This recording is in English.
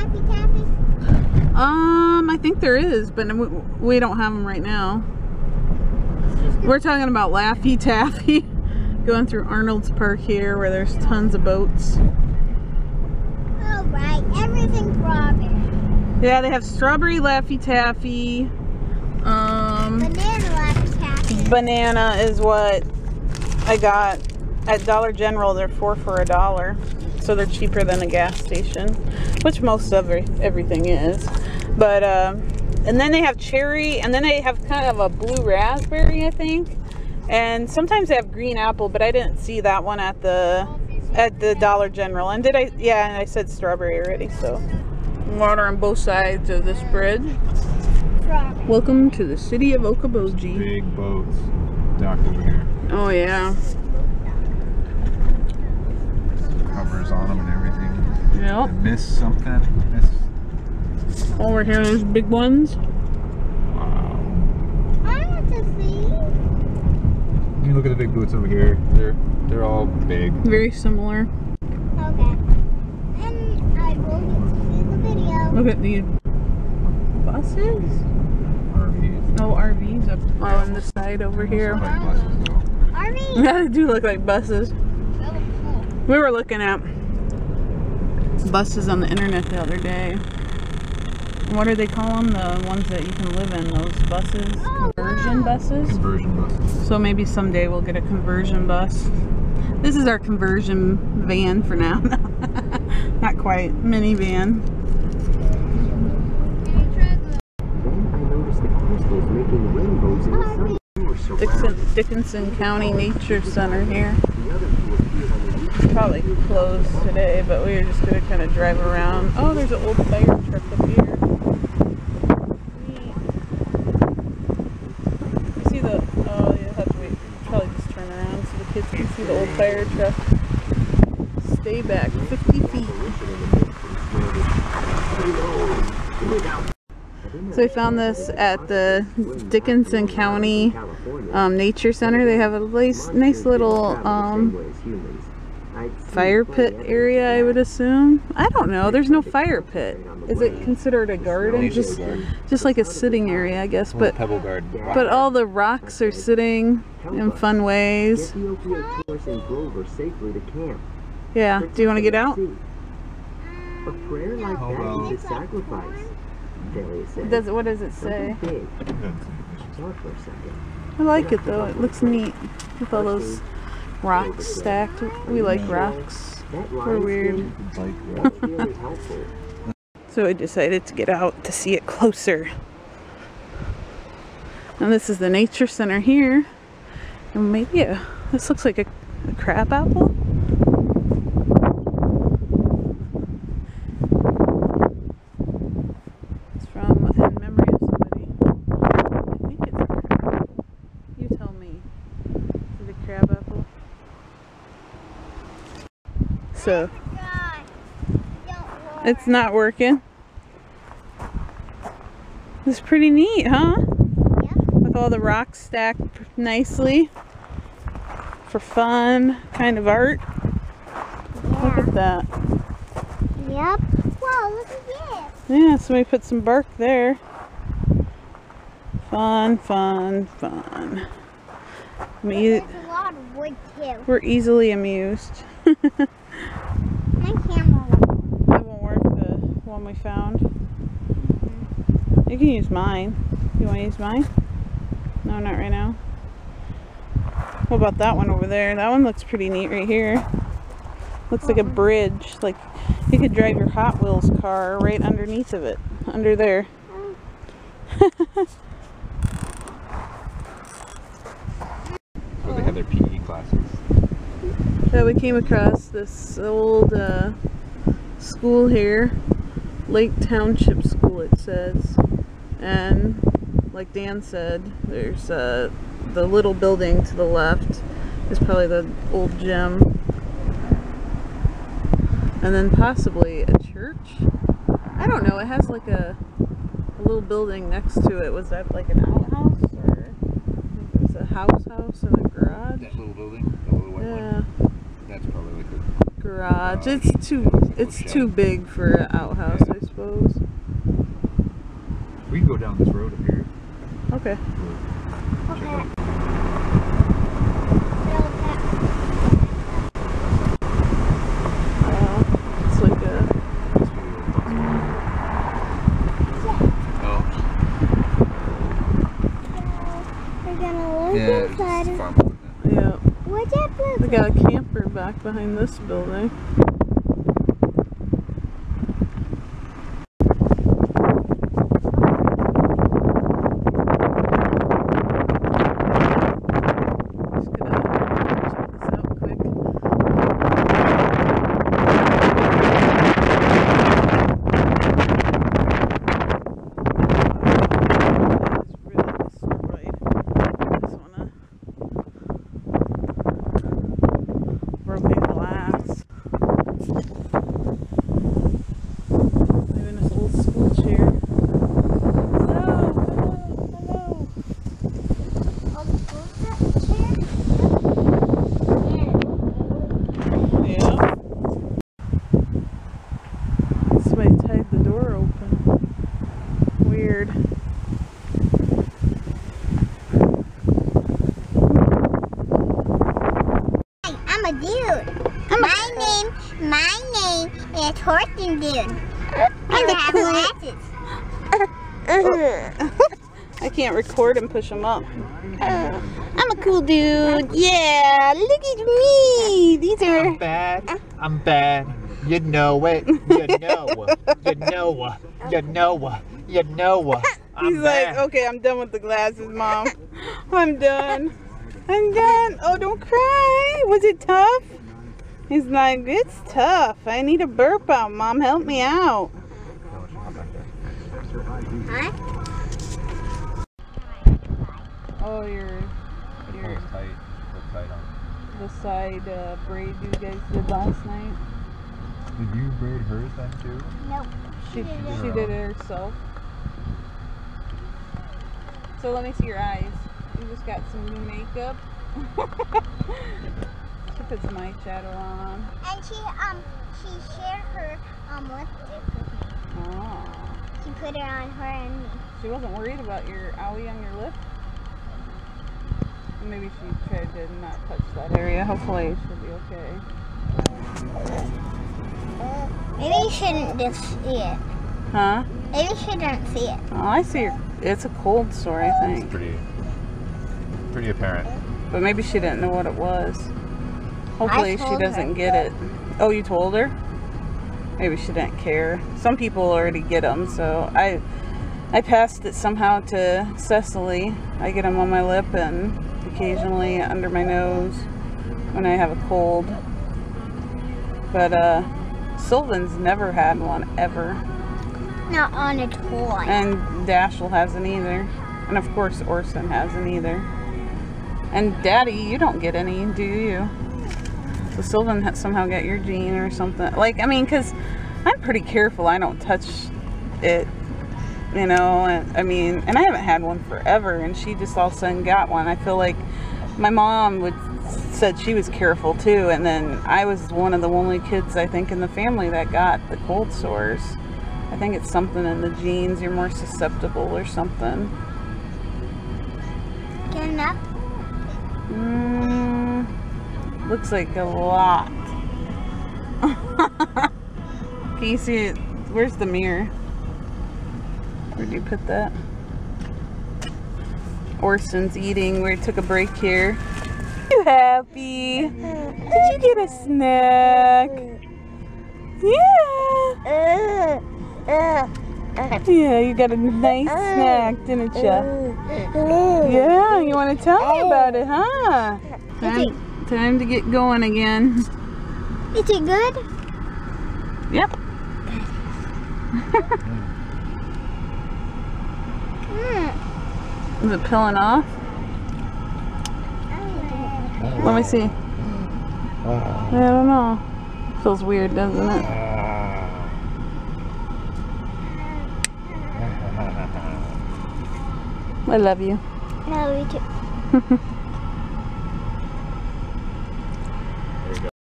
Laffy Taffy? I think there is, but we don't have them right now. We're talking about Laffy Taffy. Going through Arnold's Park here where there's tons of boats. Alright, everything's strawberry. Yeah, they have strawberry Laffy Taffy. Banana Laffy Taffy. Banana is what I got at Dollar General. They're 4 for $1. So they're cheaper than a gas station, which most of everything is. But, and then they have cherry, and then they have kind of a blue raspberry, I think. And sometimes they have green apple, but I didn't see that one at the Dollar General. And did I? Yeah, and I said strawberry already. So water on both sides of this bridge. Welcome to the city of Okoboji. Big boats docked over here. Oh yeah. Covers on them and everything. Yep. I missed something. Over here, there's big ones. Wow. I want to see. You look at the big boats over here. They're all big. Very similar. Okay. And I will get to see the video. Look at these buses. RVs. Oh, RVs up on the side over here. Like buses, though. RV. Yeah, they do look like buses. We were looking at buses on the internet the other day. What do they call them? The ones that you can live in, those buses? Conversion buses? Conversion buses. So maybe someday we'll get a conversion bus. This is our conversion van for now. Not quite. Minivan. Dickinson County Nature Center here. It's probably closed today, but we were just going to kind of drive around. Oh, there's an old fire truck up here. Neat. You see the, oh, you have to wait, probably just turn around so the kids can see the old fire truck. Stay back 50 feet. So I found this at the Dickinson County Nature Center. They have a nice little fire pit area, I would assume. I don't know. There's no fire pit. Is it considered a garden? Just like a sitting area, I guess. But pebble garden. But all the rocks are sitting in fun ways. Yeah. Do you want to get out? A prayer like that is a sacrifice. What does it say? Talk for a second. I like it though. It looks neat with all those rocks stacked. We like rocks. We're weird. So I decided to get out to see it closer. And this is the Nature Center here. And maybe this looks like a crab apple. So it's not working. It's pretty neat, huh? Yeah. With all the rocks stacked nicely for fun, kind of art. Yeah. Look at that. Yep. Whoa, look at this. Yeah, somebody put some bark there. Fun, fun, fun. There's a lot of wood too. We're easily amused. My camera It won't work, the one we found. You can use mine. You want to use mine? No, not right now. What about that one over there? That one looks pretty neat right here. Looks like a bridge. Like you could drive your Hot Wheels car right underneath of it. Under there. Where they have their PE classes. Yeah, we came across this old school here, Lake Township School it says, and like Dan said, there's the little building to the left is probably the old gym, and then possibly a church. I don't know, it has like a little building next to it. Was that like an outhouse, or it was a house and a garage? That little building, the little white one. That's probably like a garage. It's too big for an outhouse, I suppose. Okay. Okay. It's like a... We're gonna look Yeah, inside. it's farm. Yeah. What's that blue? We got a camper back behind this building. I'm a dude. My name is Orson, dude. And I have glasses. I can't record and push them up. I'm a cool dude. Yeah, look at me. These are... I'm bad. I'm bad. You know it. You know. You know. You know. You know. He's like, okay, I'm done with the glasses, Mom. I'm done. I'm done. Oh, don't cry. Was it tough? He's like, it's tough. I need a burp out. Mom, help me out. Huh? Oh, your Tight. Tight on. the side braid you guys did last night. Did you braid hers then too? Nope. She did it herself. So let me see your eyes. You just got some new makeup. She put some eyeshadow on. And she shared her lipstick with me. Oh. She put it on her and me. She wasn't worried about your owie on your lip? Maybe she tried to not touch that area. Hopefully she'll be okay. Maybe you shouldn't just see it. Huh? Maybe you shouldn't see it. Oh, I see her. It's a cold sore, I think. It's pretty apparent. But maybe she didn't know what it was. Hopefully she doesn't get it. Oh, you told her? Maybe she didn't care. Some people already get them, so I passed it somehow to Cecily. I get them on my lip and occasionally under my nose when I have a cold. But Sylvan's never had one ever. Not on a toy. And Dashiell hasn't either. And of course Orson hasn't either. And Daddy, you don't get any, do you? So Sylvan somehow got your gene or something. Like, I mean, because I'm pretty careful. I don't touch it, you know. And, I mean, and I haven't had one forever. And she just all of a sudden got one. I feel like my mom said she was careful too. And then I was one of the only kids, I think, in the family that got the cold sores. I think it's something in the genes. You're more susceptible or something. Get enough? Looks like a lot. Can you see it? Where's the mirror? Where'd you put that? Orson's eating. We took a break here. You happy? Did you get a snack? Yeah. Yeah, you got a nice snack, didn't you? Yeah, you want to tell me about it, huh? Time to get going again. Is it good? Yep. Is it peeling off? Let me see. I don't know. Feels weird, doesn't it? I love you. No, we do.